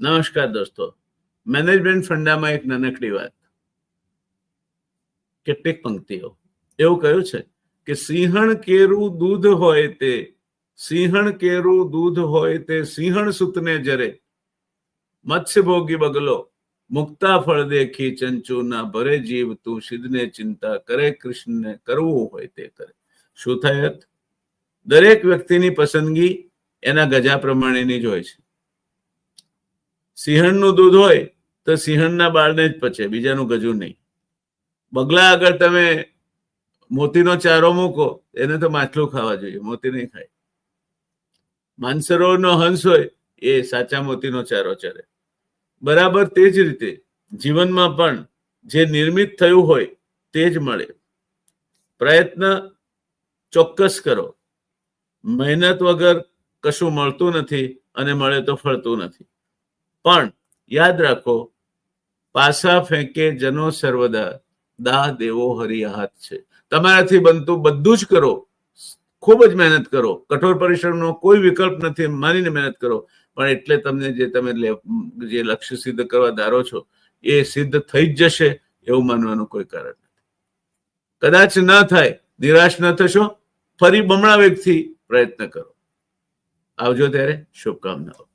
નમસ્કાર દોસ્તો, મેનેજમેન્ટ ફંડામાં એક નાનકડી વાત, કેટલીક પંક્તિઓ એવું કહ્યું છે કે સિંહણ કેરું દૂધ હોય તે, સિંહણ કેરું દૂધ હોય તે સિંહણ સુતને જરે, મત્સ્ય ભોગી બગલો મુક્તા ફળ દેખી ચંચુ ના ભરે જીવ તું સિદ્ધને ચિંતા કરે કૃષ્ણને કરવું હોય તે કરે. શું થાય અર્થ? દરેક વ્યક્તિની પસંદગી એના ગજા પ્રમાણેની જ હોય છે. સિંહણનું દૂધ હોય તો સિંહણના બાળને જ પચે, બીજાનું ગજું નહીં. બગલા આગળ તમે મોતીનો ચારો મૂકો, એને તો માછલું ખાવા જોઈએ, મોતી નહીં ખાય. માનસરોવરનો હંસ હોય એ સાચા મોતીનો ચારો ચરે. બરાબર તે જ રીતે જીવનમાં પણ જે નિર્મિત થયું હોય તે જ મળે. પ્રયત્ન ચોક્કસ કરો. મહેનત વગર કશું મળતું નથી અને મળે તો ફળતું નથી. પણ યાદ રાખો, પાસા ફેંકે જનો સર્વદા, દાહ દેવો હરિયાહાત છે. તમારાથી બનતું બધું જ કરો, ખૂબ જ મહેનત કરો, કઠોર પરિશ્રમનો કોઈ વિકલ્પ નથી, માનીને મહેનત કરો. પણ એટલે તમને જે લક્ષ્ય સિદ્ધ કરવા ધારો છો એ સિદ્ધ થઈ જ જશે એવું માનવાનું કોઈ કારણ નથી. કદાચ ન થાય, નિરાશ ન થશો, ફરી બમણા વેગથી પ્રયત્ન કરો. આવજો ત્યારે શુભકામનાઓ.